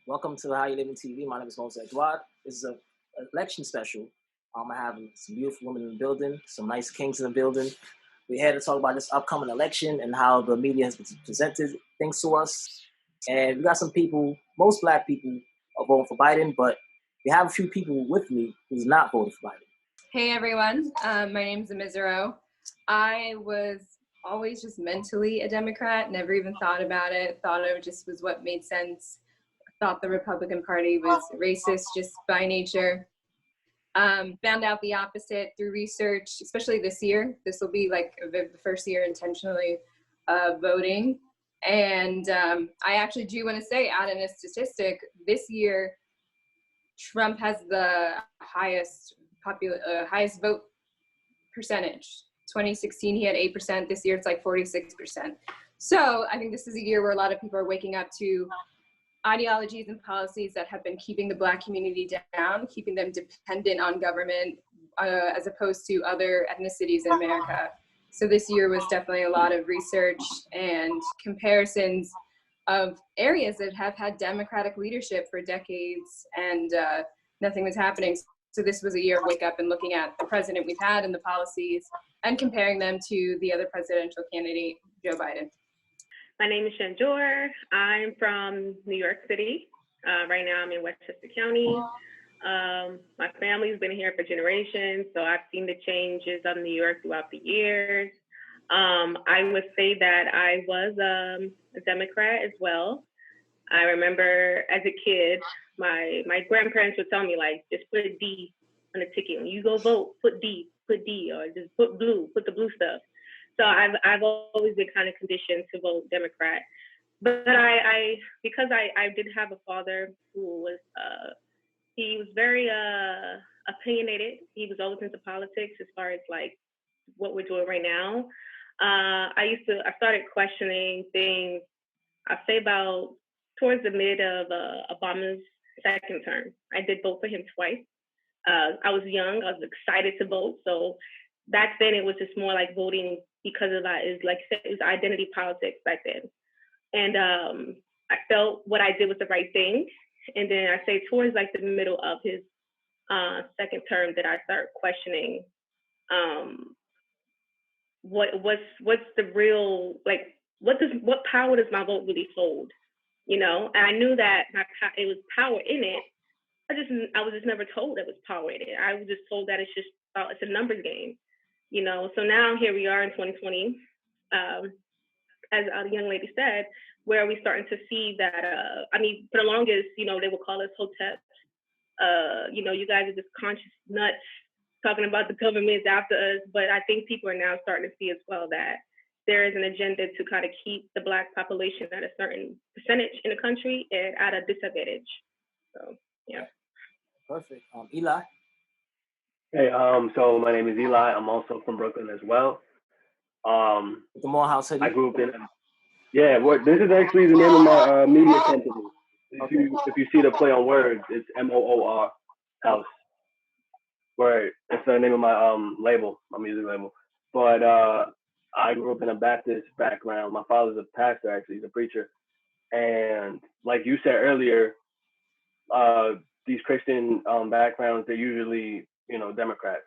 Welcome to the You Livin TV. My name is Moses Edouard. This is an election special. I have some beautiful women in the building, some nice kings in the building. We're here to talk about this upcoming election and how the media has presented things to us. And we got some people, most black people are voting for Biden, but we have a few people with me who's not voting for Biden. Hey everyone, my name's Amizero. I was always just mentally a Democrat, never even thought about it, thought it just was what made sense, thought the Republican Party was racist just by nature. Found out the opposite through research, especially this year. This will be like the first year intentionally voting. And I actually do want to say, add in a statistic, this year Trump has the highest vote percentage. 2016 he had 8%. This year it's like 46%. So I think this is a year where a lot of people are waking up to ideologies and policies that have been keeping the Black community down, keeping them dependent on government as opposed to other ethnicities in America. So this year was definitely a lot of research and comparisons of areas that have had Democratic leadership for decades and nothing was happening. So this was a year of wake up and looking at the president we've had and the policies and comparing them to the other presidential candidate, Joe Biden. My name is Shanjor. I'm from New York City. Right now I'm in Westchester County. My family's been here for generations, so I've seen the changes of New York throughout the years. I would say that I was a Democrat as well. I remember as a kid, my grandparents would tell me, like, just put a D on the ticket. When you go vote, put D, or just put the blue stuff. So I've always been kind of conditioned to vote Democrat. But because I did have a father who was, he was very opinionated. He was always into politics as far as like what we're doing right now. I started questioning things, I'd say about towards the mid of Obama's second term. I did vote for him twice. I was young, I was excited to vote. So back then it was just more like voting because of that, it was identity politics back then. And I felt what I did was the right thing. And then I say towards like the middle of his second term that I started questioning what's the real, like, what power does my vote really hold? You know, and I knew that it was power in it. I was just never told there was power in it. I was just told that it's a numbers game, you know. So now here we are in 2020, as a young lady said, where we're starting to see that. For the longest, you know, they would call us hoteps. You know, you guys are just conscious nuts talking about the government's after us. But I think people are now starting to see as well that there is an agenda to kind of keep the Black population at a certain percentage in the country and at a disadvantage. So, yeah. Perfect. Eli? Hey, so my name is Eli. I'm also from Brooklyn as well. The Morehouse City. I grew up in, this is actually the name of my media company. If you see the play on words, it's MOOR House, where it's the name of my label, my music label. But I grew up in a Baptist background. My father's a pastor, actually, he's a preacher. And like you said earlier, these Christian backgrounds, they're usually, you know, Democrats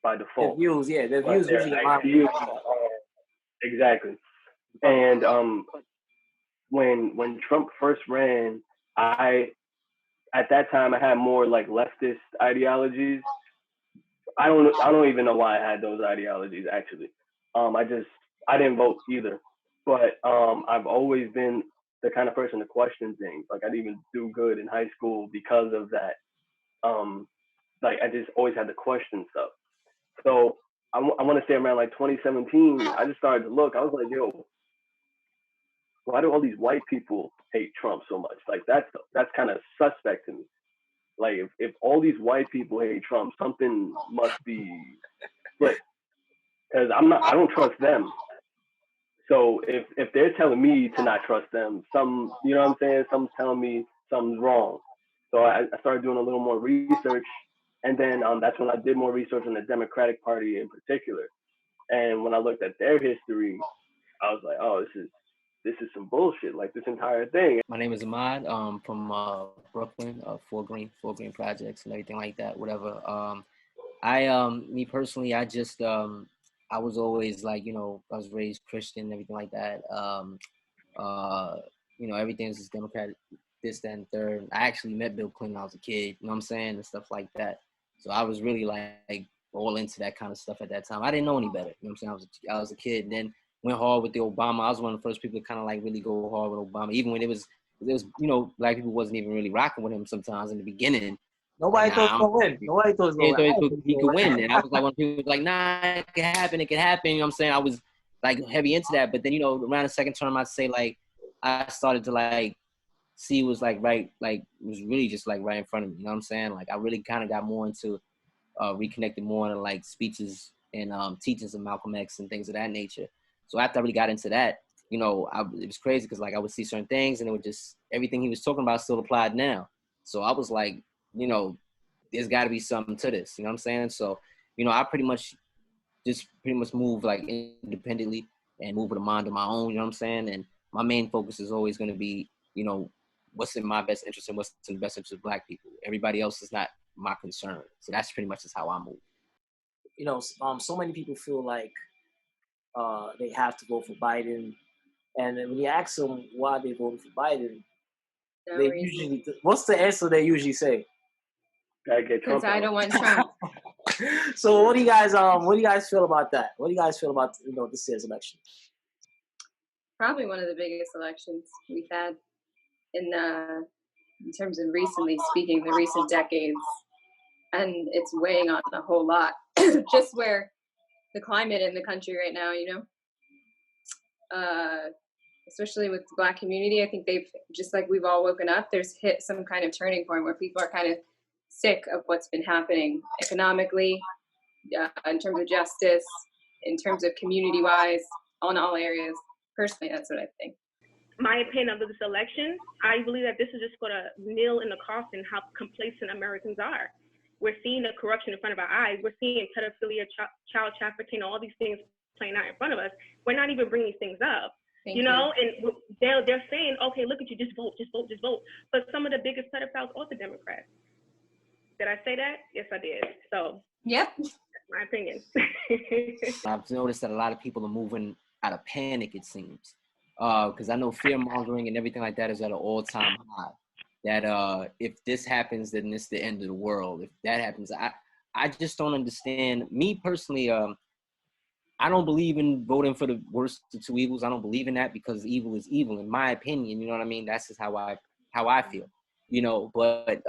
by default. Their views usually exactly. And when Trump first ran, at that time I had more like leftist ideologies. I don't even know why I had those ideologies actually. I didn't vote either, but I've always been the kind of person to question things. Like I didn't even do good in high school because of that. Like I just always had to question stuff. So I want to say around like 2017, I just started to look. I was like, yo, why do all these white people hate Trump so much? Like that's kind of suspect to me. Like if all these white people hate Trump, something must be split. Because I don't trust them. So if they're telling me to not trust them, you know what I'm saying? Someone's telling me something's wrong. So I started doing a little more research. And then that's when I did more research on the Democratic Party in particular. And when I looked at their history, I was like, oh, this is some bullshit, like this entire thing. My name is Ahmad, from Brooklyn, Fort Greene projects and everything like that, whatever. Me personally, I was always like, I was raised Christian and everything like that. Everything's just Democratic, this, that, and third. I actually met Bill Clinton when I was a kid, you know what I'm saying, and stuff like that. So I was really like all into that kind of stuff at that time. I didn't know any better, you know what I'm saying? I was a kid, and then went hard with the Obama. I was one of the first people to kind of like really go hard with Obama, even when it was, black people wasn't even really rocking with him sometimes in the beginning. Nobody thought he could win. Nobody thought he could win. And I was like, when people was like, nah, it could happen. You know what I'm saying? I was like heavy into that. But then, around the second term, I'd say like, I started to like see was like right, like it was really just like right in front of me. You know what I'm saying? Like I really kind of got more into, reconnected more into like speeches and teachings of Malcolm X and things of that nature. So after I really got into that, it was crazy because like I would see certain things and it would just, everything he was talking about still applied now. So I was like, there's got to be something to this, you know what I'm saying? So, I pretty much move like independently and move with a mind of my own, you know what I'm saying? And my main focus is always going to be, what's in my best interest and what's in the best interest of black people. Everybody else is not my concern. So that's pretty much just how I move. So many people feel like they have to vote for Biden. And then when you ask them why they voted for Biden, what's the answer they usually say? Because I don't want Trump. So what do you guys feel about that? What do you guys feel about this year's election? Probably one of the biggest elections we've had in terms of recently speaking, the recent decades, and it's weighing on a whole lot. Just where the climate in the country right now, especially with the Black community, I think they've, just like we've all woken up, there's hit some kind of turning point where people are kind of sick of what's been happening economically, in terms of justice, in terms of community-wise, on all areas. Personally, that's what I think. My opinion of this election, I believe that this is just going to nail in the coffin how complacent Americans are. We're seeing the corruption in front of our eyes. We're seeing pedophilia, child trafficking, all these things playing out in front of us. We're not even bringing these things up. And they're saying, okay, look at you, just vote. But some of the biggest pedophiles are the Democrats. Did I say that? Yes, I did. So, yep, that's my opinion. I've noticed that a lot of people are moving out of panic, it seems. Because I know fear mongering and everything like that is at an all-time high. That if this happens, then it's the end of the world. If that happens, I just don't understand. Me personally, I don't believe in voting for the worst of two evils. I don't believe in that because evil is evil, in my opinion. You know what I mean? That's just how I feel. But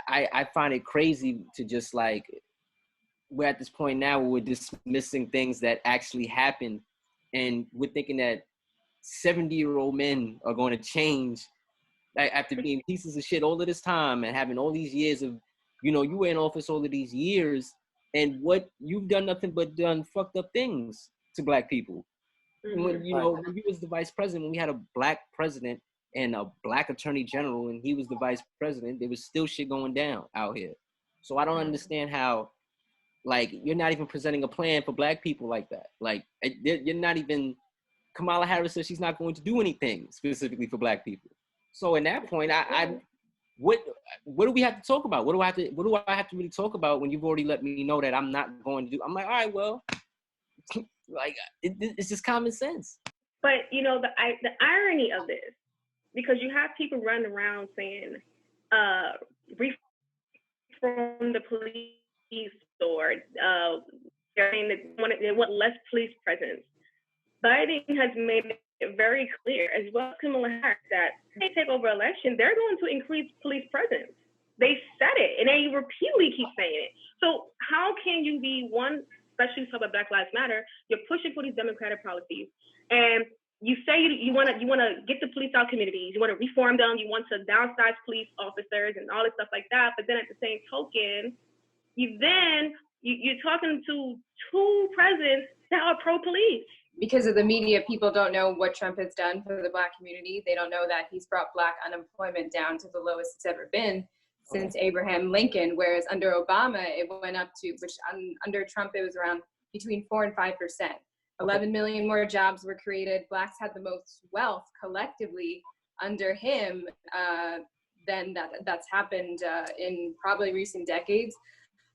I find it crazy to just like, we're at this point now where we're dismissing things that actually happened, and we're thinking that 70-year-old men are going to change after being pieces of shit all of this time and having all these years of, you were in office all of these years, and what you've done nothing but done fucked up things to black people. Mm-hmm. When you was the vice president, when we had a black president and a black attorney general, and he was the vice president, there was still shit going down out here. So I don't understand how, like, you're not even presenting a plan for black people like that. Like, you're not even, Kamala Harris says she's not going to do anything specifically for black people. So in that point, what do we have to talk about? What do I have to really talk about when you've already let me know that I'm not going to do? I'm like, all right, well, like, it's just common sense. But the irony of this, because you have people running around saying, reform the police, or they're saying that they want less police presence. Biden has made it very clear, as well as Kamala Harris, that if they take over election, they're going to increase police presence. They said it, and they repeatedly keep saying it. So how can you be one, especially talk about Black Lives Matter, you're pushing for these democratic policies, and you say you want to get the police out communities, you want to reform them, you want to downsize police officers and all this stuff like that, but then at the same token, you're talking to two presidents that are pro-police. Because of the media, people don't know what Trump has done for the Black community. They don't know that he's brought Black unemployment down to the lowest it's ever been since Abraham Lincoln, whereas under Obama, it went up to, which under Trump, it was around between 4% and 5%. 11 million more jobs were created. Blacks had the most wealth collectively under him than that's happened in probably recent decades.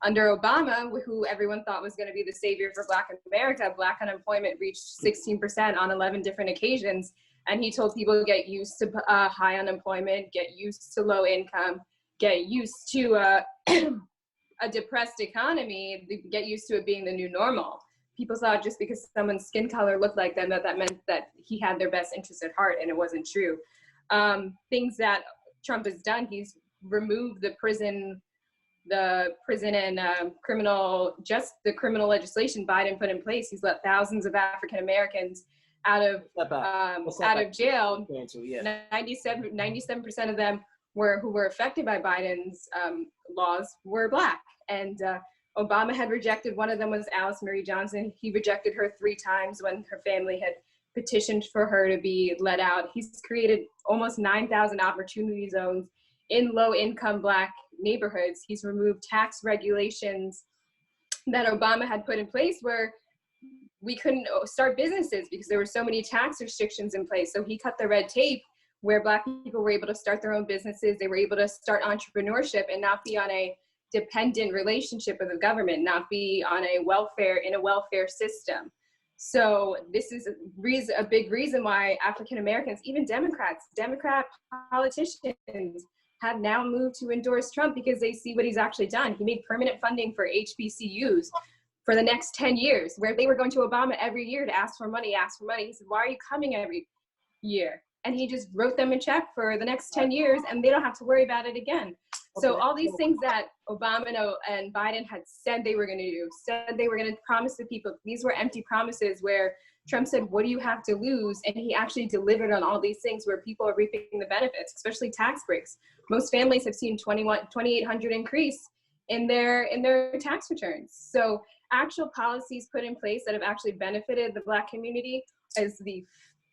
Under Obama, who everyone thought was going to be the savior for Black America, Black unemployment reached 16% on 11 different occasions. And he told people to get used to high unemployment, get used to low income, get used to a depressed economy, get used to it being the new normal. People thought just because someone's skin color looked like them, that meant that he had their best interest at heart, and it wasn't true. Things that Trump has done, he's removed the prison and criminal legislation Biden put in place. He's let thousands of African Americans out of jail. 97% of them who were affected by Biden's laws were Black. And Obama had rejected, one of them was Alice Marie Johnson. He rejected her 3 times when her family had petitioned for her to be let out. He's created almost 9,000 opportunity zones in low-income Black neighborhoods. He's removed tax regulations that Obama had put in place where we couldn't start businesses because there were so many tax restrictions in place. So he cut the red tape where Black people were able to start their own businesses. They were able to start entrepreneurship and not be on a dependent relationship with the government, not be on a welfare system. So this is a big reason why African Americans, even Democrat politicians, have now moved to endorse Trump because they see what he's actually done. He made permanent funding for HBCUs for the next 10 years, where they were going to Obama every year to ask for money. He said, why are you coming every year? And he just wrote them a check for the next 10 years and they don't have to worry about it again. So all these things that Obama and Biden had said they were going to do, said they were going to promise the people, these were empty promises where Trump said, what do you have to lose? And he actually delivered on all these things where people are reaping the benefits, especially tax breaks. Most families have seen $2,800 increase in their tax returns. So actual policies put in place that have actually benefited the Black community is the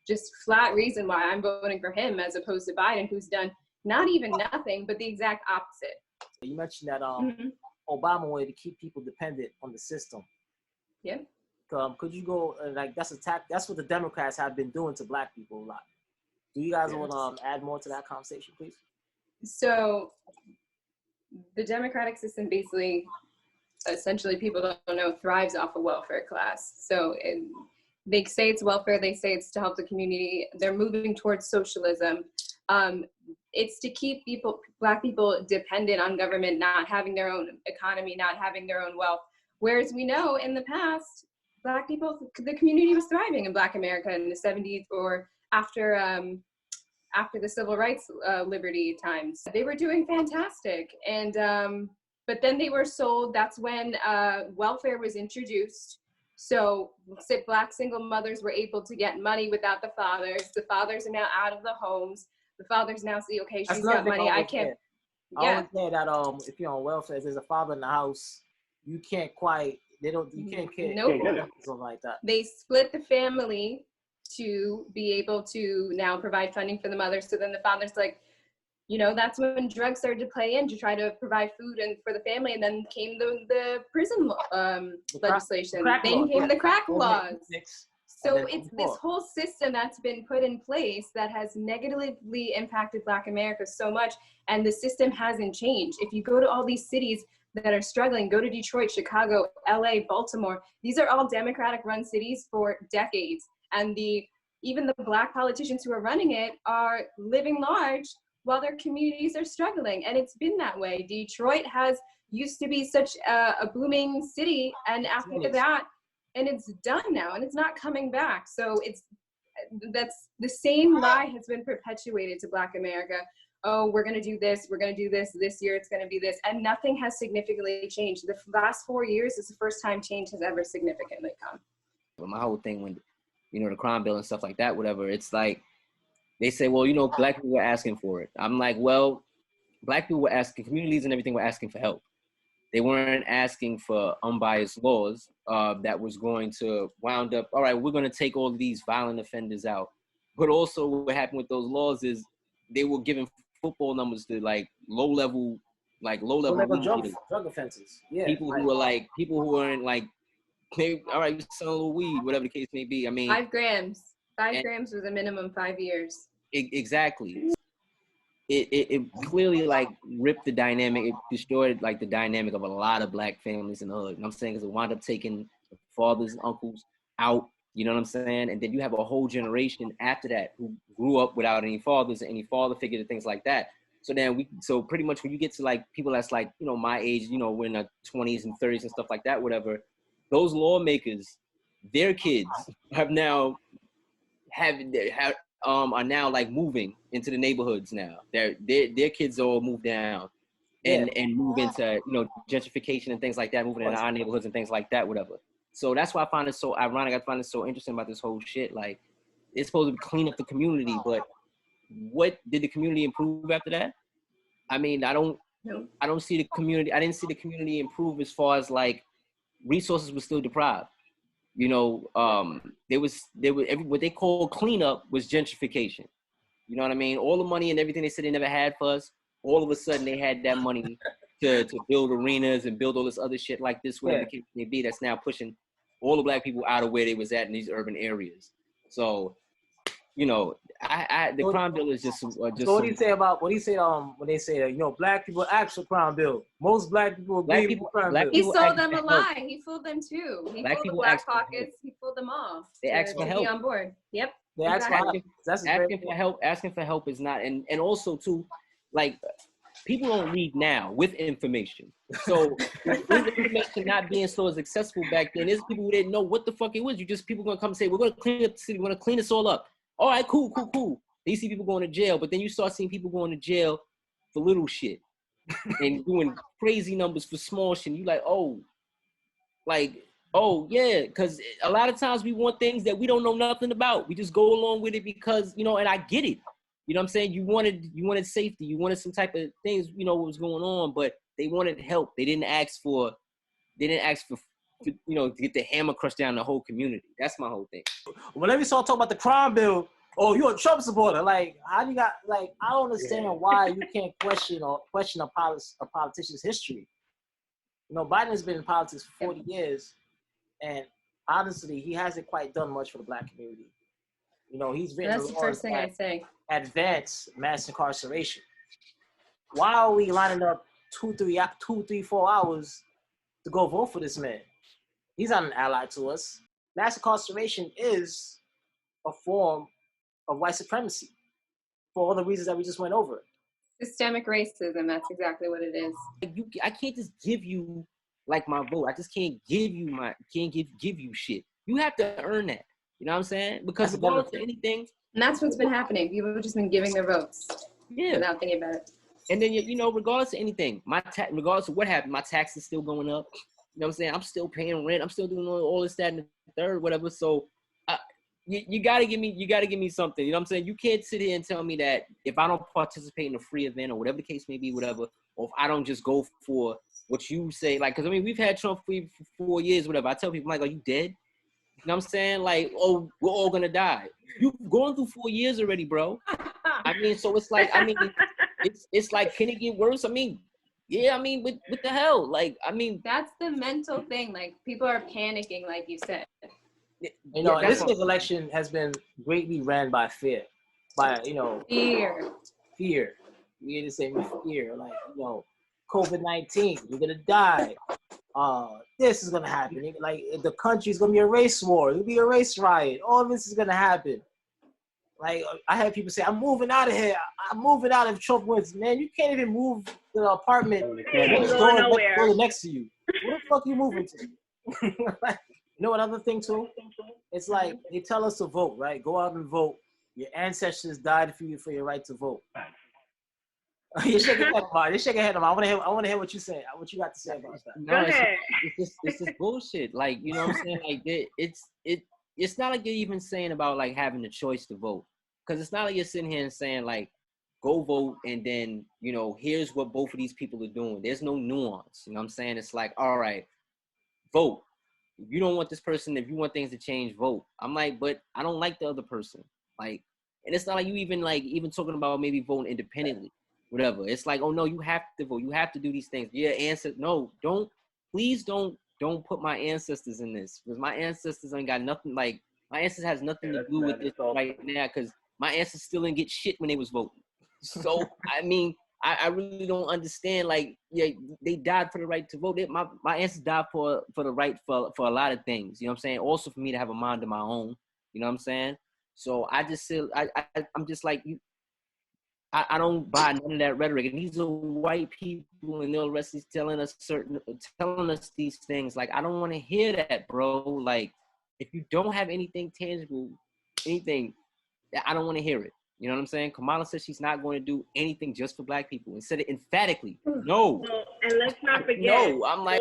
just flat reason why I'm voting for him as opposed to Biden, who's done not even nothing, but the exact opposite. You mentioned that Obama wanted to keep people dependent on the system. Yeah. Could you go that's what the Democrats have been doing to Black people a lot. Do you guys want to add more to that conversation, please? So the democratic system basically, essentially, people don't know, thrives off a welfare class. So they say it's welfare, they say it's to help the community. They're moving towards socialism. It's to keep Black people dependent on government, not having their own economy, not having their own wealth. Whereas we know in the past, Black people, the community was thriving in Black America in the 70s or after the civil rights liberty times. They were doing fantastic. And but then they were sold, that's when welfare was introduced. So Black single mothers were able to get money without the fathers. The fathers are now out of the homes. The fathers now see, okay, she's got money, I can't. I always say that if you're on welfare, if there's a father in the house, you can't quite, you can't something like that. They split the family to be able to now provide funding for the mother. So then the father's like, that's when drugs started to play in to try to provide food and for the family. And then came the prison legislation. Then came the crack laws. So it's this whole system that's been put in place that has negatively impacted Black America so much. And the system hasn't changed. If you go to all these cities that are struggling, go to Detroit, Chicago, LA, Baltimore. These are all Democratic run cities for decades. And even the Black politicians who are running it are living large while their communities are struggling. And it's been that way. Detroit used to be such a booming city. And after that, and it's done now and it's not coming back. So that's the same lie has been perpetuated to Black America. Oh, we're going to do this. We're going to do this. This year it's going to be this. And nothing has significantly changed. The last 4 years is the first time change has ever significantly come. But my whole thing when, the crime bill and stuff like that, whatever, it's like, they say, well, Black people were asking for it. I'm like, well, Black people were asking, communities and everything were asking for help. They weren't asking for unbiased laws that was going to wound up, all right, we're going to take all of these violent offenders out. But also what happened with those laws is they were giving football numbers to low-level drug offenses. Yeah. People who were in maybe, all right, you sell a little weed, whatever the case may be. I mean, 5 grams. 5 grams was a minimum 5 years. Exactly. It clearly like ripped the dynamic. It destroyed like the dynamic of a lot of black families in the hood. You know what I'm saying? Because it wound up taking the fathers and uncles out. You know what I'm saying? And then you have a whole generation after that who grew up without any fathers, any father figure, and things like that. So pretty much when you get to like people that's like, you know, my age, you know, we're in the 20s and 30s and stuff like that, whatever. Those lawmakers, their kids are now like moving into the neighborhoods now. Their kids all move down and move into, you know, gentrification and things like that, moving into our neighborhoods and things like that, whatever. So that's why I find it so ironic. I find it so interesting about this whole shit. Like, it's supposed to clean up the community, but what did the community improve after that? I mean, I don't see the community. I didn't see the community improve as far as like resources were still deprived. You know, what they call cleanup was gentrification. You know what I mean? All the money and everything they said they never had for us, all of a sudden they had that money to build arenas and build all this other shit like this, whatever the case may be, that's now pushing all the black people out of where they was at in these urban areas. So, you know, the crime bill is just. So what do you say about when they say you know, black people ask for crime bill? Most black people agree with crime bill. He sold them a lie. He fooled them too. He fooled the black caucus. He fooled them all. They asked for help. Be on board. Yep. They ask for help. Asking for help is not, and also too, like, people don't read now with information. So with information not being so as accessible back then, there's people who didn't know what the fuck it was. People gonna come and say, we're gonna clean up the city, we're gonna clean this all up. All right, cool. Then you see people going to jail, but then you start seeing people going to jail for little shit and doing crazy numbers for small shit. And you like, oh yeah, because a lot of times we want things that we don't know nothing about. We just go along with it because, you know, and I get it. You know what I'm saying? You wanted safety. You wanted some type of things, you know, what was going on, but they wanted help. They didn't ask for, you know, to get the hammer crushed down the whole community. That's my whole thing. Whenever you start talking about the crime bill, oh, you're a Trump supporter. Like, how do you got, like, I don't understand why you can't question a politician's history. You know, Biden has been in politics for 40 years, and honestly, he hasn't quite done much for the black community. You know, he's been That's the first thing I say. Advance mass incarceration. Why are we lining up 2, 3, 4 hours to go vote for this man? He's not an ally to us. Mass incarceration is a form of white supremacy for all the reasons that we just went over. Systemic racism, that's exactly what it is. I can't just give you like my vote. I just can't give you give you shit. You have to earn that. You know what I'm saying? Because regardless of anything. And that's what's been happening. People have just been giving their votes without thinking about it. And then, you know, regardless of anything, regardless of what happened, my tax is still going up. You know what I'm saying? I'm still paying rent. I'm still doing all this, that, and the third, whatever. So you gotta give me something. You know what I'm saying? You can't sit here and tell me that if I don't participate in a free event or whatever the case may be, whatever, or if I don't just go for what you say, like, because I mean, we've had Trump for 4 years, whatever. I tell people, I'm like, are you dead? You know what I'm saying? Like, oh, we're all gonna die. You've gone through 4 years already, bro. I mean, so it's like, I mean, it's like, can it get worse? I mean, yeah, I mean, what the hell? Like, I mean, that's the mental thing. Like, people are panicking, like you said. You know, this year's election has been greatly ran by fear. By, you know, fear. We need to say fear. Like, you know, COVID-19, you're gonna die. This is gonna happen. Like, the country's gonna be a race war. It'll be a race riot. All this is gonna happen. Like, I had people say, I'm moving out of here. I'm moving out if Trump wins. Man, you can't even move to the apartment next to you. Where the fuck are you moving to? Like, you know, another thing too? It's like, they tell us to vote, right? Go out and vote. Your ancestors died for your right to vote. You're shaking your head, Omar. You're shaking your head, Omar. I want to hear what you say. What you got to say about that? No, it's just bullshit. Like, you know what I'm saying? Like, it's not like you're even saying about like having the choice to vote, because it's not like you're sitting here and saying like, go vote, and then, you know, here's what both of these people are doing. There's no nuance. You know what I'm saying? It's like, all right, vote. If you don't want this person, if you want things to change, vote. I'm like, but I don't like the other person. Like, and it's not like you even talking about maybe voting independently, whatever. It's like, oh no, you have to vote. You have to do these things. Yeah, answer. No, please don't don't put my ancestors in this, because my ancestors ain't got nothing. Like, my ancestors has nothing to do with this right now, because my ancestors still didn't get shit when they was voting. So I mean, I really don't understand. Like, yeah, they died for the right to vote. My ancestors died for the right for a lot of things. You know what I'm saying? Also for me to have a mind of my own. You know what I'm saying? So I just feel I'm just like you. I don't buy none of that rhetoric. And these are white people, and the rest is telling us these things. Like, I don't want to hear that, bro. Like, if you don't have anything tangible, I don't want to hear it. You know what I'm saying? Kamala says she's not going to do anything just for black people, and said it emphatically. No. Well, and let's not forget. No, I'm like.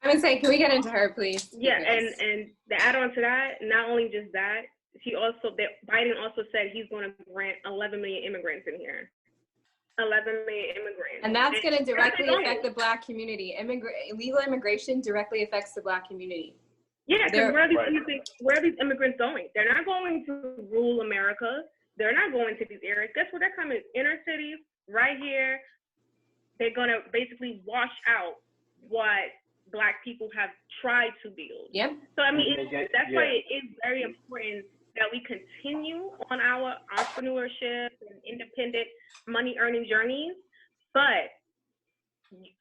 I'm gonna say, can we get into her, please? Yeah, and the add-on to that, not only just that, Biden also said he's going to grant 11 million immigrants in here. 11 million immigrants. And that's going to directly affect the black community. Illegal immigration directly affects the black community. Yeah, because where are these immigrants going? They're not going to rural America. They're not going to these areas. Guess where they're coming? Inner cities, right here. They're going to basically wash out what Black people have tried to build. Yep. So, I mean, that's why it is very important that we continue on our entrepreneurship and independent money earning journeys. But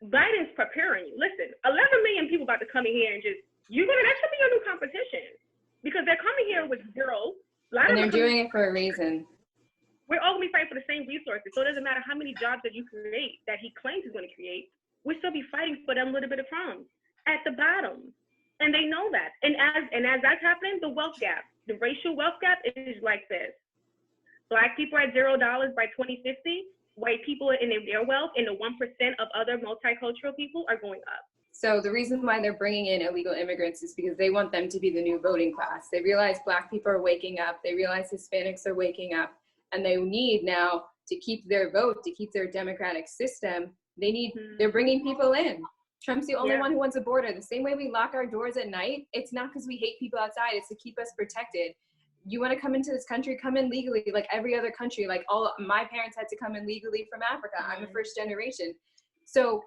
Biden's preparing you. Listen, 11 million people about to come in here and that should be a new competition, because they're coming here with zero. And they're doing it for a reason. We're all going to be fighting for the same resources. So it doesn't matter how many jobs that you create, that he claims he's going to create, we'll still be fighting for them little bit of crumbs at the bottom. And they know that. And as that's happening, the wealth gap, the racial wealth gap is like this. Black people are at $0 by 2050. White people in their wealth and the 1% of other multicultural people are going up. So the reason why they're bringing in illegal immigrants is because they want them to be the new voting class. They realize Black people are waking up. They realize Hispanics are waking up. And they need now to keep their vote, to keep their democratic system. They're bringing people in. Trump's the only one who wants a border. The same way we lock our doors at night, it's not because we hate people outside, it's to keep us protected. You want to come into this country, come in legally, like every other country. Like my parents had to come in legally from Africa. I'm a first generation. So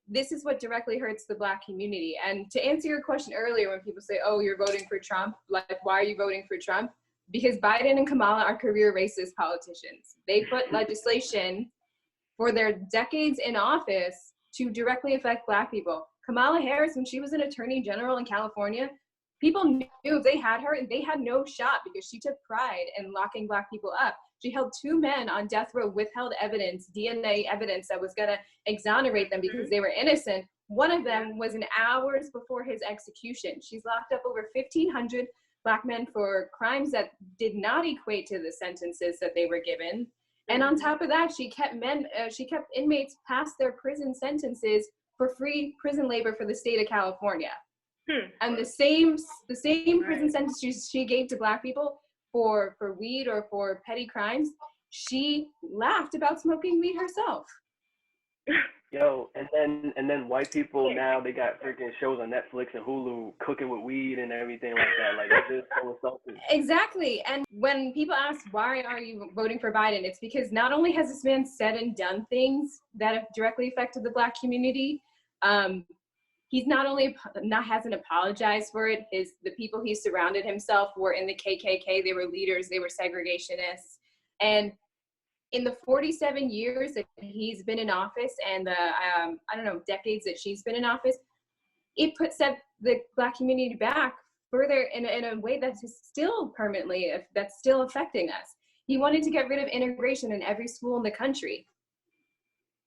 this is what directly hurts the Black community. And to answer your question earlier, when people say, oh, you're voting for Trump, like, why are you voting for Trump? Because Biden and Kamala are career racist politicians. They put legislation for their decades in office to directly affect Black people. Kamala Harris, when she was an attorney general in California, people knew if they had her, they had no shot because she took pride in locking Black people up. She held 2 men on death row, withheld evidence, DNA evidence that was gonna exonerate them because they were innocent. One of them was in hours before his execution. She's locked up over 1,500 Black men for crimes that did not equate to the sentences that they were given. And on top of that, she kept inmates past their prison sentences for free prison labor for the state of California. And the same prison sentences she gave to Black people for weed or for petty crimes, she laughed about smoking weed herself. Yo, and then white people now, they got freaking shows on Netflix and Hulu cooking with weed and everything like that. Like, it's just so insulting. Exactly. And when people ask, why are you voting for Biden? It's because not only has this man said and done things that have directly affected the Black community, he's not only hasn't apologized for it, the people he surrounded himself were in the KKK, they were leaders, they were segregationists. And in the 47 years that he's been in office and the, decades that she's been in office, it set the Black community back further in a way that's still that's still affecting us. He wanted to get rid of integration in every school in the country.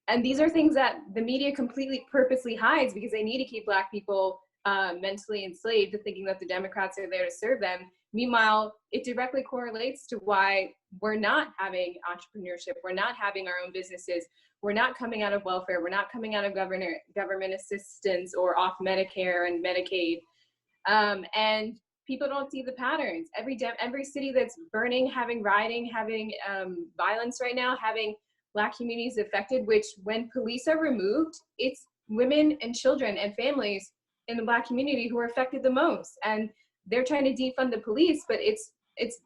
And these are things that the media completely purposely hides because they need to keep Black people mentally enslaved to thinking that the Democrats are there to serve them. Meanwhile, it directly correlates to why we're not having entrepreneurship. We're not having our own businesses. We're not coming out of welfare. We're not coming out of government assistance or off Medicare and Medicaid. And people don't see the patterns. Every city that's burning, having rioting, having violence right now, having Black communities affected, which when police are removed, it's women and children and families in the Black community who are affected the most. And they're trying to defund the police, but it's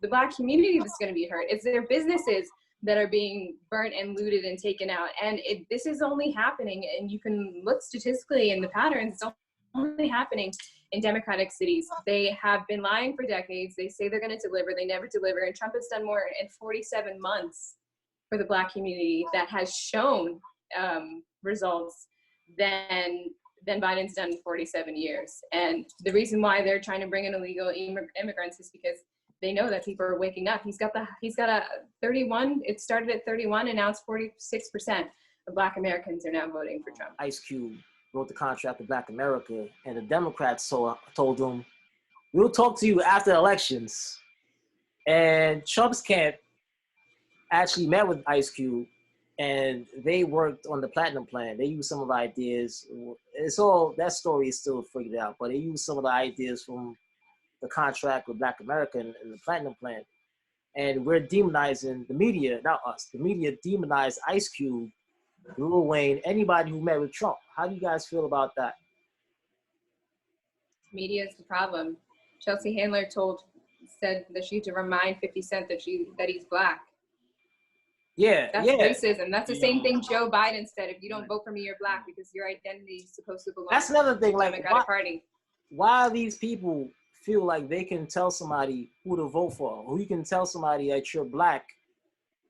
the Black community that's going to be hurt. It's their businesses that are being burnt and looted and taken out. And this is only happening, and you can look statistically in the patterns, it's only happening in Democratic cities. They have been lying for decades. They say they're going to deliver. They never deliver. And Trump has done more in 47 months for the Black community that has shown results than Biden's done in 47 years. And the reason why they're trying to bring in illegal immigrants is because they know that people are waking up. He's got a 31. It started at 31, and now it's 46% of Black Americans are now voting for Trump. Icecube wrote the contract with Black America, and the Democrats told him, "We'll talk to you after elections." And Trump's camp actually met with Icecube, and they worked on the platinum plan. They used some of the ideas. It's all, that story is still figured out, but they used some of the ideas from the contract with Black America and the platinum plan. And we're demonizing the media, not us. The media demonized Icecube, Lil Wayne, anybody who met with Trump. How do you guys feel about that? Media is the problem. Chelsea Handler said that she had to remind 50 Cent that he's Black. That's racism. That's the same thing Joe Biden said. If you don't vote for me, you're Black, because your identity is supposed to belong. That's another thing. To the Like, Democratic Party. Why these people feel like they can tell somebody who to vote for, or you can tell somebody that you're Black,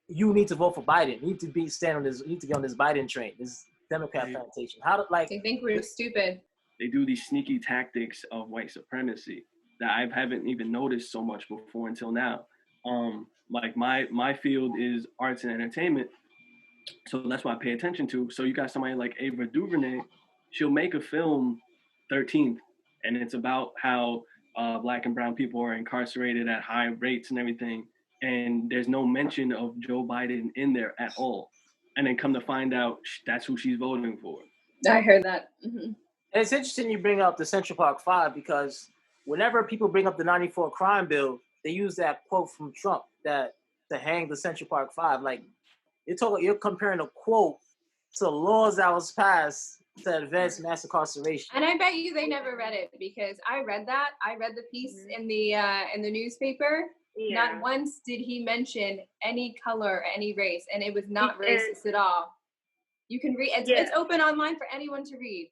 you need to vote for Biden. You need to be you need to get on this Biden train, this Democrat plantation. They think we're stupid. They do these sneaky tactics of white supremacy that I haven't even noticed so much before until now. Like my field is arts and entertainment, so that's what I pay attention to. So you got somebody like Ava DuVernay, she'll make a film 13th, and it's about how Black and brown people are incarcerated at high rates and everything, and there's no mention of Joe Biden in there at all. And then come to find out, that's who she's voting for. I heard that. Mm-hmm. And it's interesting you bring up the Central Park Five, because whenever people bring up the 94 crime bill, they use that quote from Trump that to hang the Central Park Five. Like, you're comparing a quote to laws that was passed to advance mass incarceration. And I bet you they never read it, because I read that. I read the piece in the newspaper. Yeah. Not once did he mention any color or any race, and it was not racist at all. You can read. It's open online for anyone to read.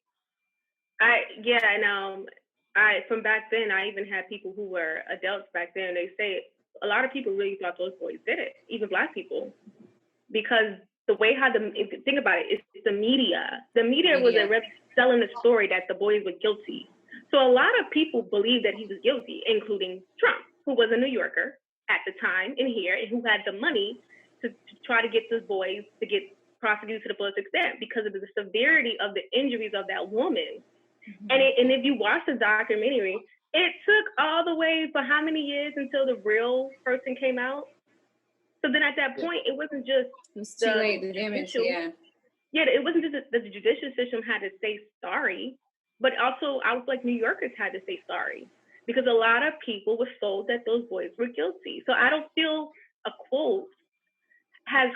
From back then, I even had people who were adults back then. They say a lot of people really thought those boys did it, even Black people, because the way think about it, it's the media. The media was already selling the story that the boys were guilty. So a lot of people believed that he was guilty, including Trump, who was a New Yorker at the time in here, and who had the money to try to get those boys to get prosecuted to the fullest extent because of the severity of the injuries of that woman. Mm-hmm. And if you watch the documentary, it took all the way for how many years until the real person came out? So then at that point, it wasn't just too late, the damage, it wasn't just that the judicial system had to say sorry, but also I was like, New Yorkers had to say sorry, because a lot of people were told that those boys were guilty. So I don't feel a quote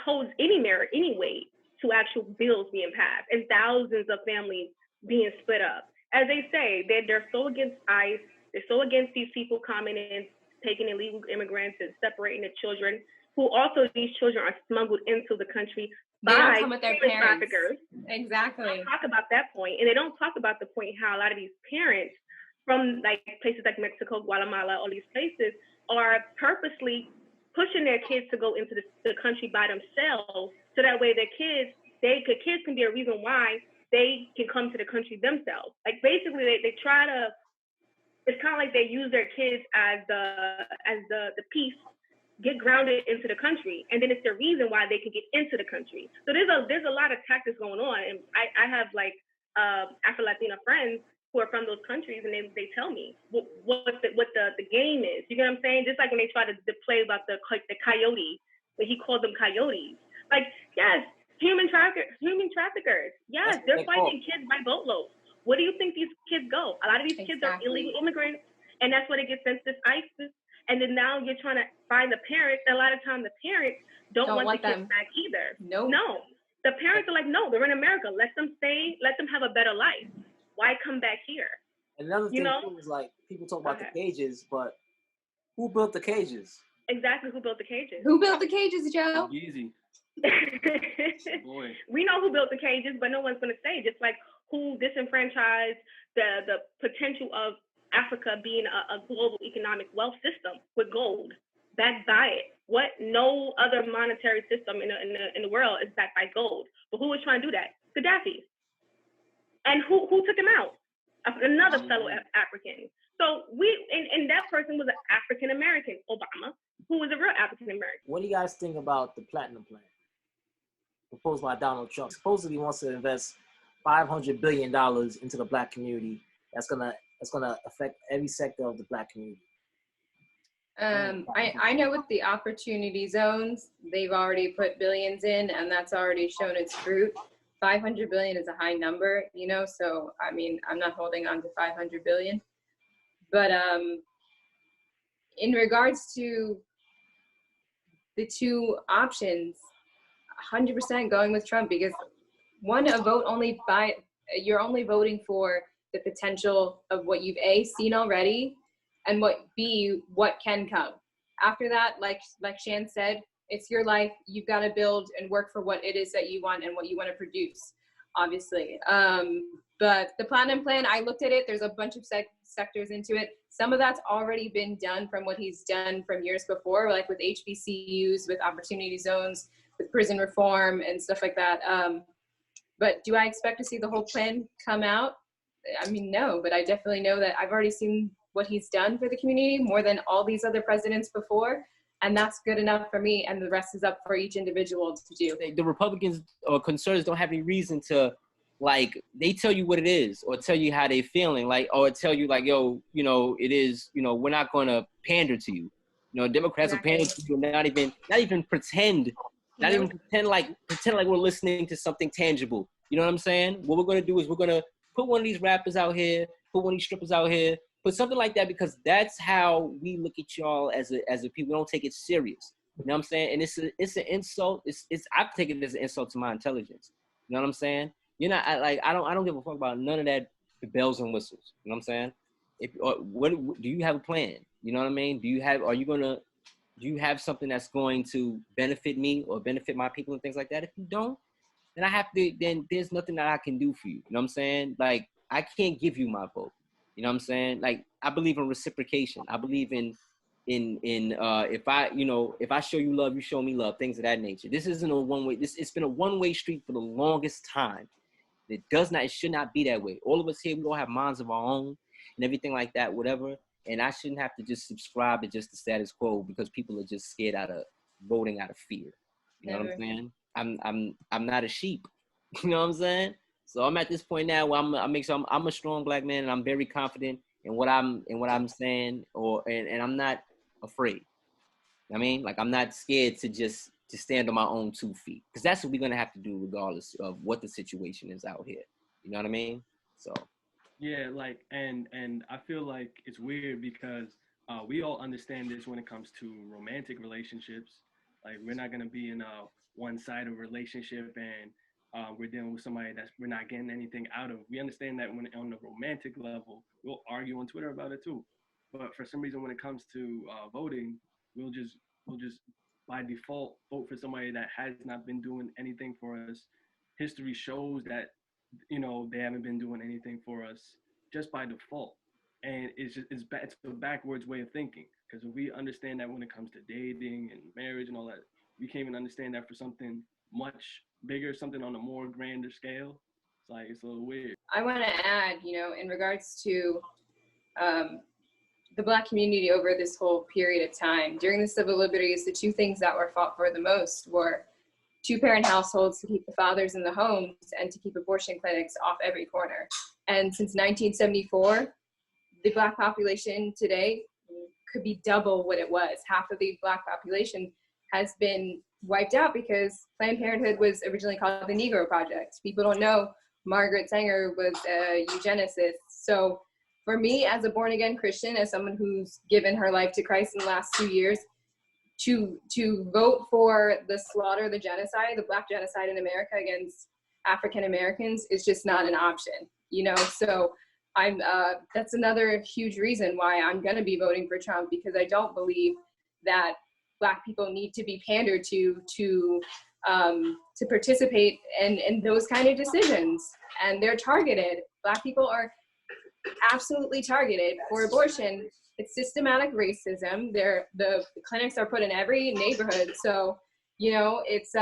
holds any merit, any weight to actual bills being passed and thousands of families being split up. As they say, they're so against ICE, they're so against these people coming in, taking illegal immigrants and separating the children, who also these children are smuggled into the country by traffickers. Exactly. They don't talk about that point, and they don't talk about the point how a lot of these parents from like places like Mexico, Guatemala, all these places are purposely pushing their kids to go into the country by themselves, so that way their kids can be a reason why they can come to the country themselves. Like basically, they try to. It's kind of like they use their kids as the piece, get grounded into the country, and then it's the reason why they can get into the country. So there's a lot of tactics going on, and I have like Afro-Latina friends who are from those countries, and they tell me what the game is. You know what I'm saying? Just like when they try to play about the coyote, when he called them coyotes. Like, yes, human traffickers. Yes, they're fighting kids by boatloads. Where do you think these kids go? A lot of these kids are illegal immigrants, and that's where they get sent to ISIS. And then now you're trying to find the parents. A lot of times the parents don't want the kids back either. No. The parents are like, no, they're in America. Let them stay. Let them have a better life. Why come back here? Another thing too is like people talk about the cages, but who built the cages? Exactly, who built the cages? Who built the cages, Joe? Easy. Boy. We know who built the cages, but no one's going to say. Just like who disenfranchised the potential of Africa being a global economic wealth system with gold backed by it. What? No other monetary system in the world is backed by gold. But who was trying to do that? Gaddafi. And who took him out? Another fellow African. So and that person was an African American, Obama, who was a real African American. What do you guys think about the Platinum Plan proposed by Donald Trump? Supposedly wants to invest $500 billion into the Black community. That's gonna affect every sector of the Black community. I know with the opportunity zones, they've already put billions in, and that's already shown its fruit. 500 billion is a high number, you know, so I mean, I'm not holding on to 500 billion. But in regards to the two options, 100% going with Trump, because one, a vote only by, you're only voting for the potential of what you've A, seen already, and what B, what can come. After that, like Shan said, it's your life. You've got to build and work for what it is that you want and what you want to produce, obviously. But the Platinum Plan, I looked at it. There's a bunch of sectors into it. Some of that's already been done from what he's done from years before, like with HBCUs, with opportunity zones, with prison reform and stuff like that. But do I expect to see the whole plan come out? I mean, no, but I definitely know that I've already seen what he's done for the community more than all these other presidents before. And that's good enough for me, and the rest is up for each individual to do. The Republicans or conservatives don't have any reason to, like, they tell you what it is or tell you how they're feeling, like, or tell you, like, yo, you know, it is, you know, we're not going to pander to you. You know, Democrats will pander to you, not even pretend like we're listening to something tangible. You know what I'm saying? What we're going to do is we're going to put one of these rappers out here, put one of these strippers out here, put something like that, because that's how we look at y'all as a people. We don't take it serious. You know what I'm saying? And it's an insult. I take it as an insult to my intelligence. You know what I'm saying? You're not I don't give a fuck about none of that, the bells and whistles. You know what I'm saying? What do you have a plan? You know what I mean? Do you have something that's going to benefit me or benefit my people and things like that? If you don't, then there's nothing that I can do for you. You know what I'm saying? Like, I can't give you my vote. You know what I'm saying? Like, I believe in reciprocation. I believe in if I show you love, you show me love, things of that nature. This isn't a one-way. It's been a one-way street for the longest time. It should not be that way. All of us here, we all have minds of our own and everything like that, whatever. And I shouldn't have to just subscribe to just the status quo because people are just scared out of voting out of fear. You know what I'm saying? I'm not a sheep. You know what I'm saying? So I'm at this point now where I'm a strong Black man, and I'm very confident in what I'm saying, and I'm not afraid. I mean, like, I'm not scared to stand on my own 2 feet, because that's what we're gonna have to do regardless of what the situation is out here. You know what I mean? So yeah, like, and I feel like it's weird because we all understand this when it comes to romantic relationships. Like, we're not gonna be in a one-sided relationship and we're dealing with somebody that we're not getting anything out of. We understand that when on the romantic level, we'll argue on Twitter about it too. But for some reason, when it comes to voting, we'll just by default vote for somebody that has not been doing anything for us. History shows that, you know, they haven't been doing anything for us just by default. And it's a backwards way of thinking, because if we understand that when it comes to dating and marriage and all that, we can't even understand that for something much bigger, something on a more grander scale. It's like, it's a little weird. I want to add, you know, in regards to the Black community over this whole period of time, during the civil liberties, the two things that were fought for the most were 2-parent households to keep the fathers in the homes and to keep abortion clinics off every corner. And since 1974, the Black population today could be double what it was. Half of the Black population has been wiped out because Planned Parenthood was originally called the Negro Project. People don't know Margaret Sanger was a eugenicist. So for me, as a born-again Christian, as someone who's given her life to Christ in the last 2 years, to vote for the slaughter, the genocide, the Black genocide in America against African Americans is just not an option, you know? So that's another huge reason why I'm gonna be voting for Trump, because I don't believe that Black people need to be pandered to to participate in those kind of decisions. And they're targeted. Black people are absolutely targeted for abortion. It's systematic racism. The clinics are put in every neighborhood. So, it's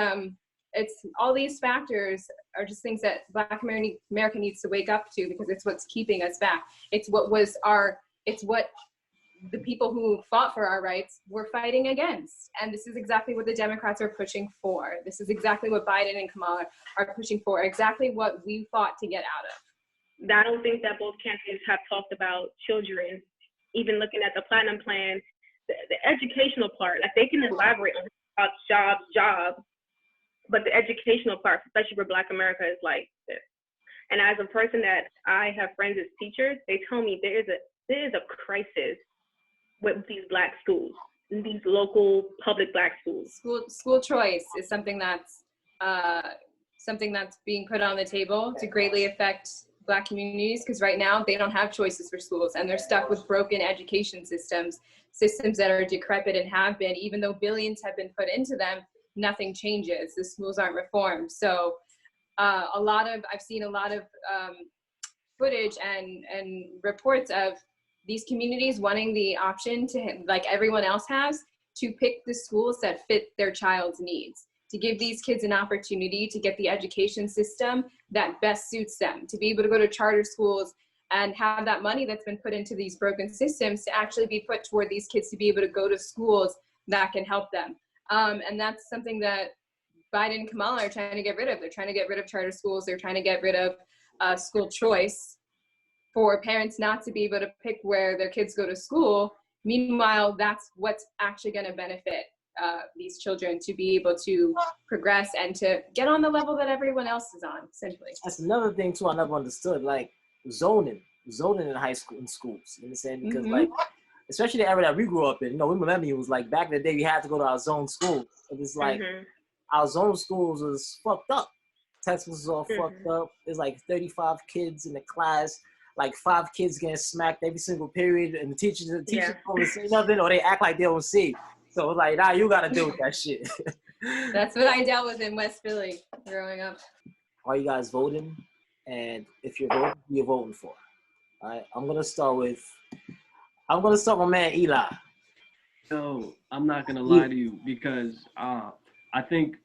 all these factors are just things that Black America needs to wake up to, because it's what's keeping us back. It's what the people who fought for our rights were fighting against. And this is exactly what the Democrats are pushing for. This is exactly what Biden and Kamala are pushing for, exactly what we fought to get out of. I don't think that both candidates have talked about children, even looking at the Platinum Plan, the educational part. Like, they can elaborate on jobs, but the educational part, especially for Black America, is like this. And as a person that I have friends as teachers, they tell me there is a crisis with these Black schools, these local public Black schools. School choice is something that's being put on the table to greatly affect Black communities, because right now they don't have choices for schools, and they're stuck with broken education systems that are decrepit and have been, even though billions have been put into them, nothing changes. The schools aren't reformed. So I've seen a lot of footage and reports of these communities wanting the option to, like everyone else has, to pick the schools that fit their child's needs, to give these kids an opportunity to get the education system that best suits them, to be able to go to charter schools and have that money that's been put into these broken systems to actually be put toward these kids to be able to go to schools that can help them. And that's something that Biden and Kamala are trying to get rid of. They're trying to get rid of charter schools. They're trying to get rid of school choice for parents not to be able to pick where their kids go to school. Meanwhile, that's what's actually going to benefit these children to be able to progress and to get on the level that everyone else is on, simply. That's another thing too I never understood, like zoning in high school, in schools. You understand? Because like, especially the area that we grew up in, we millennials, like back in the day, we had to go to our zone schools. It's like our zone schools was fucked up. Textbooks was all fucked up. There's like 35 kids in the class, like 5 kids getting smacked every single period, and the teachers don't say nothing, or they act like they don't see. So it's like, nah, you gotta deal with that shit. That's what I dealt with in West Philly growing up. Are you guys voting? And if you're voting, who you're voting for? All right, I'm gonna start with my man Eli. So I'm not gonna lie to you, because I think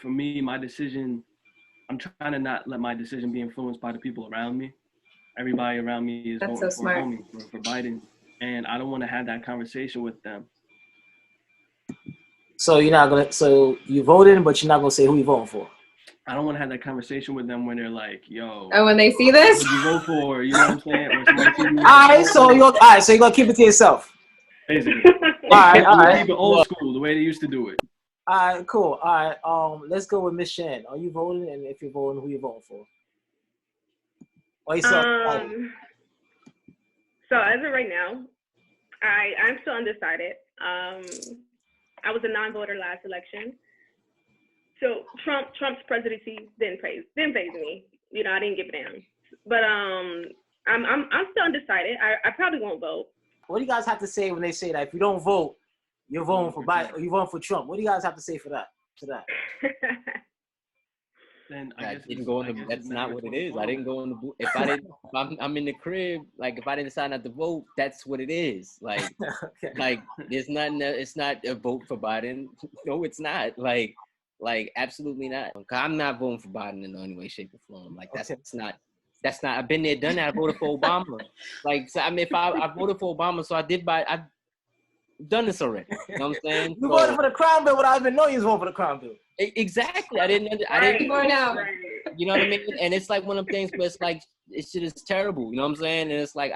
for me, my decision, I'm trying to not let my decision be influenced by the people around me. Everybody around me is voting for Biden, and I don't want to have that conversation with them. So you voted, but you're not gonna say who you're voting for. I don't want to have that conversation with them when they're like, "Yo." Oh, when they see this, what you vote for? You know what I'm saying? All right, so you're gonna keep it to yourself. Basically. all right. Keep it old school, the way they used to do it. All right, cool. All right, let's go with Miss Shan. Are you voting? And if you're voting, who you voting for? So as of right now, I'm still undecided. I was a non-voter last election. So Trump's presidency didn't phase me. I didn't give a damn. But I'm still undecided. I probably won't vote. What do you guys have to say when they say that if you don't vote, you're voting for Biden or you're voting for Trump? What do you guys have to say for that? To that? Then I didn't go in the. That's not what it is. I didn't go in the booth. If I didn't, I'm in the crib. Like if I didn't decide not to vote, that's what it is. Like, okay. Like there's nothing. It's not a vote for Biden. No, it's not. Like absolutely not. I'm not voting for Biden in any way, shape, or form. Like that's not. I've been there, done that. I voted for Obama. Like, so I mean, if I voted for Obama, so I've done this already. You know what I'm saying? You voted for the Crown Bill without even knowing you was voting for the Crown Bill. Exactly. I didn't. More now. You know what I mean? And it's like one of them things where it's like, this shit is terrible. You know what I'm saying? And it's like,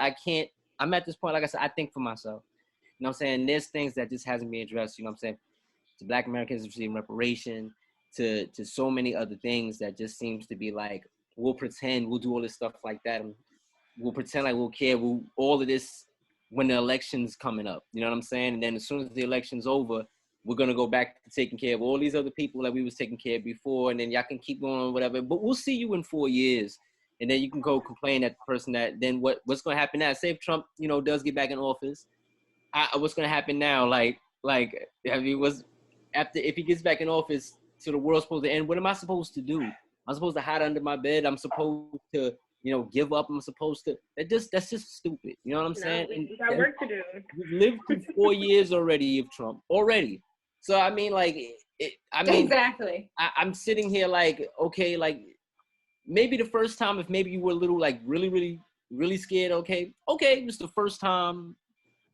I'm at this point, like I said, I think for myself. You know what I'm saying? There's things that just hasn't been addressed. You know what I'm saying? To Black Americans receiving reparation, to so many other things that just seems to be like, we'll pretend, we'll do all this stuff like that. And we'll pretend like we'll care. All of this when the election's coming up. You know what I'm saying? And then as soon as the election's over, we're going to go back to taking care of all these other people that we was taking care of before, and then y'all can keep going or whatever. But we'll see you in 4 years, and then you can go complain at the person that, then what's going to happen now? Say if Trump, does get back in office, what's going to happen now? Like, I mean, if he gets back in office to the world's supposed to end, what am I supposed to do? I'm supposed to hide under my bed. I'm supposed to, give up. I'm supposed to. That's just stupid. You know what I'm saying? We got work to do. We've lived through 4 years already of Trump already. So I mean, like, exactly. I'm sitting here like, okay, like maybe the first time, if maybe you were a little like really, really, really scared. Okay, it's the first time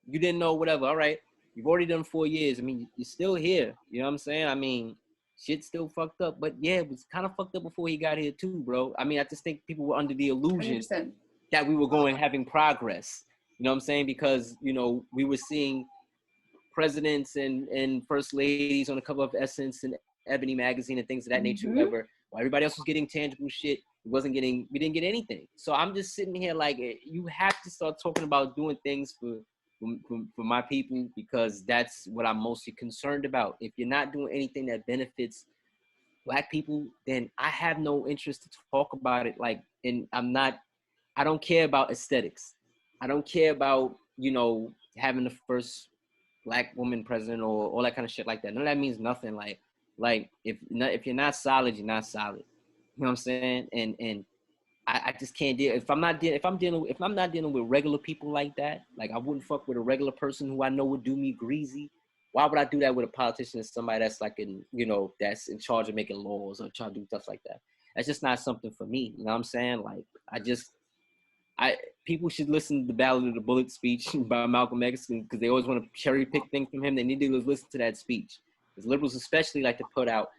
you didn't know, whatever. All right, you've already done 4 years. I mean, you're still here. You know what I'm saying? I mean, shit's still fucked up, but yeah, it was kind of fucked up before he got here too, bro. I mean, I just think people were under the illusion 100%. that we were having progress. You know what I'm saying? Because, we were seeing presidents and first ladies on the cover of Essence and Ebony magazine and things of that nature, whatever. While everybody else was getting tangible shit, we didn't get anything. So I'm just sitting here like, you have to start talking about doing things for my people, because that's what I'm mostly concerned about. If you're not doing anything that benefits Black people, then I have no interest to talk about it. Like, and I don't care about aesthetics. I don't care about, having the first Black woman president or all that kind of shit like that. None of that means nothing. Like if you're not solid, you're not solid. You know what I'm saying? And I just can't deal. If I'm not dealing with regular people like that, like I wouldn't fuck with a regular person who I know would do me greasy. Why would I do that with a politician and somebody that's like that's in charge of making laws or trying to do stuff like that? That's just not something for me. You know what I'm saying? Like people should listen to the Ballad of the Bullet speech by Malcolm X, because they always want to cherry pick things from him. They need to listen to that speech. Because liberals especially like to put out,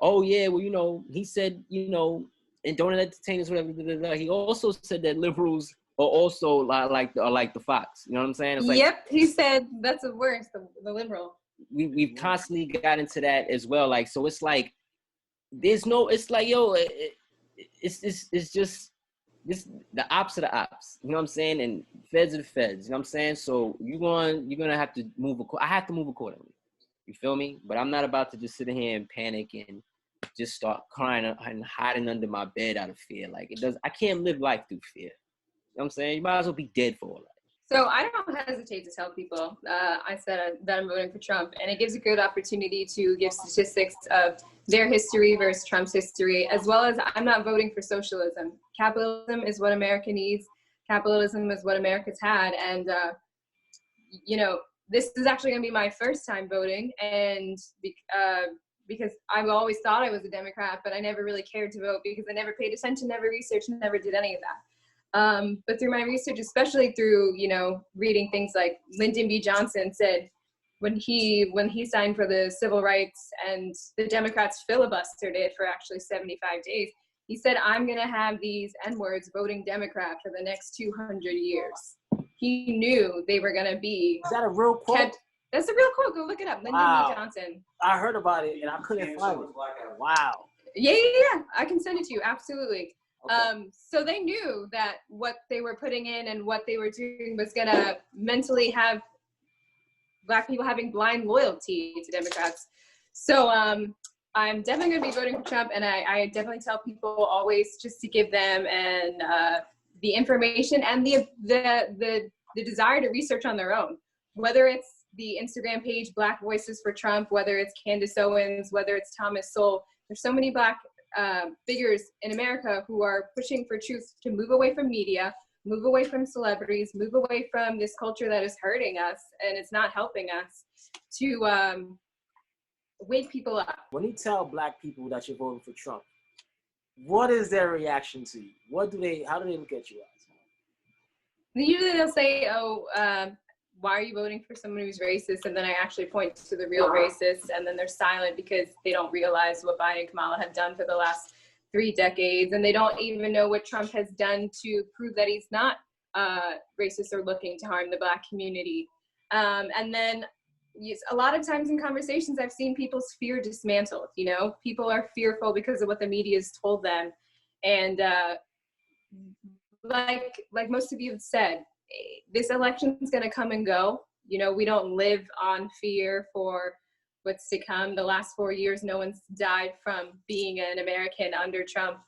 oh yeah, well, he said, and don't entertain us, whatever. He also said that liberals are also like the fox. You know what I'm saying? It's like, yep, he said that's the worst, the liberal. We've constantly got into that as well. Like, so it's like, it's like, yo, it's just this the ops of the ops. You know what I'm saying? And feds are the feds. You know what I'm saying? So you're gonna have to move. I have to move accordingly. You feel me? But I'm not about to just sit in here and panic and just start crying and hiding under my bed out of fear. Like, I can't live life through fear. You know what I'm saying? You might as well be dead for all that. So I don't hesitate to tell people, I said that I'm voting for Trump, and it gives a good opportunity to give statistics of their history versus Trump's history, as well as I'm not voting for socialism. Capitalism is what America needs. Capitalism is what America's had. And, this is actually going to be my first time voting, and because I've always thought I was a Democrat, but I never really cared to vote because I never paid attention, never researched, never did any of that. But through my research, especially through, reading things like Lyndon B. Johnson said when he signed for the civil rights and the Democrats filibustered it for actually 75 days, he said, I'm going to have these N-words voting Democrat for the next 200 years. He knew they were going to be. Is that a real quote? That's a real quote. Go look it up. Lyndon B. Johnson. I heard about it and I couldn't find it. Wow. Yeah. I can send it to you. Absolutely. Okay. So they knew that what they were putting in and what they were doing was going to mentally have Black people having blind loyalty to Democrats. So I'm definitely going to be voting for Trump, and I definitely tell people always just to give them the information and the desire to research on their own, whether it's the Instagram page Black Voices for Trump, whether it's Candace Owens, whether it's Thomas Sowell. There's so many Black figures in America who are pushing for truth to move away from media, move away from celebrities, move away from this culture that is hurting us and it's not helping us, to wake people up. When you tell Black people that you're voting for Trump, what is their reaction to you? How do they look at you as? Usually they'll say, why are you voting for someone who's racist? And then I actually point to the real racists, and then they're silent because they don't realize what Biden and Kamala have done for the last 3 decades, and they don't even know what Trump has done to prove that he's not racist or looking to harm the Black community. And then a lot of times in conversations, I've seen people's fear dismantled. People are fearful because of what the media has told them. And like most of you have said, this election is going to come and go. We don't live on fear for what's to come. The last 4 years, no one's died from being an American under Trump.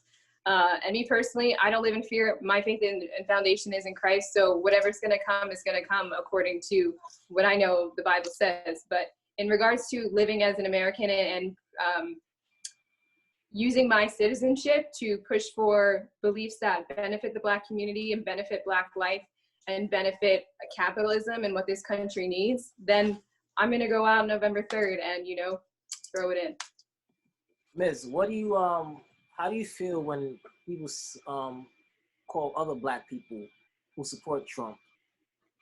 And me personally, I don't live in fear. My faith and foundation is in Christ. So whatever's going to come is going to come according to what I know the Bible says. But in regards to living as an American and using my citizenship to push for beliefs that benefit the Black community and benefit Black life and benefit capitalism and what this country needs, then I'm gonna go out November 3rd and, you know, throw it in. Ms., what do you how do you feel when people call other Black people who support Trump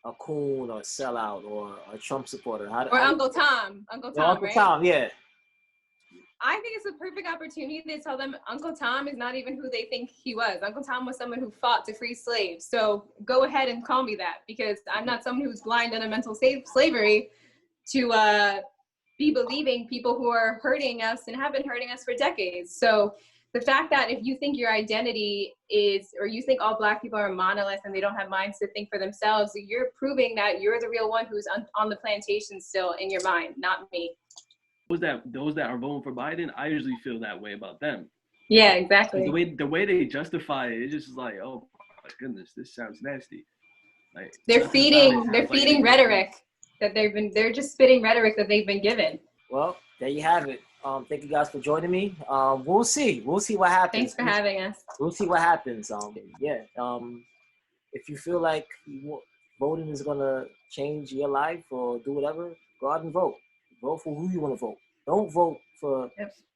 a coon or a sellout or a Trump supporter? Or Uncle Tom, Uncle right? Tom, yeah. I think it's a perfect opportunity to tell them Uncle Tom is not even who they think he was. Uncle Tom was someone who fought to free slaves. So go ahead and call me that, because I'm not someone who's blind under mental slavery to be believing people who are hurting us and have been hurting us for decades. So the fact that if you think your identity is, or you think all Black people are monoliths and they don't have minds to think for themselves, you're proving that you're the real one who's on the plantation still in your mind, not me. Those that are voting for Biden, I usually feel that way about them. Yeah, exactly. The way they justify it, it's just like, oh my goodness, this sounds nasty. Like they're feeding rhetoric that they're just spitting rhetoric that they've been given. Well, there you have it. Thank you guys for joining me. We'll see what happens. Thanks for having us. We'll see what happens. If you feel like voting is gonna change your life or do whatever, go out and vote. Vote for who you want to vote. Don't vote for.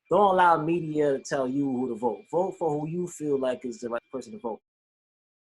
Don't allow media to tell you who to vote. Vote for who you feel like is the right person to vote.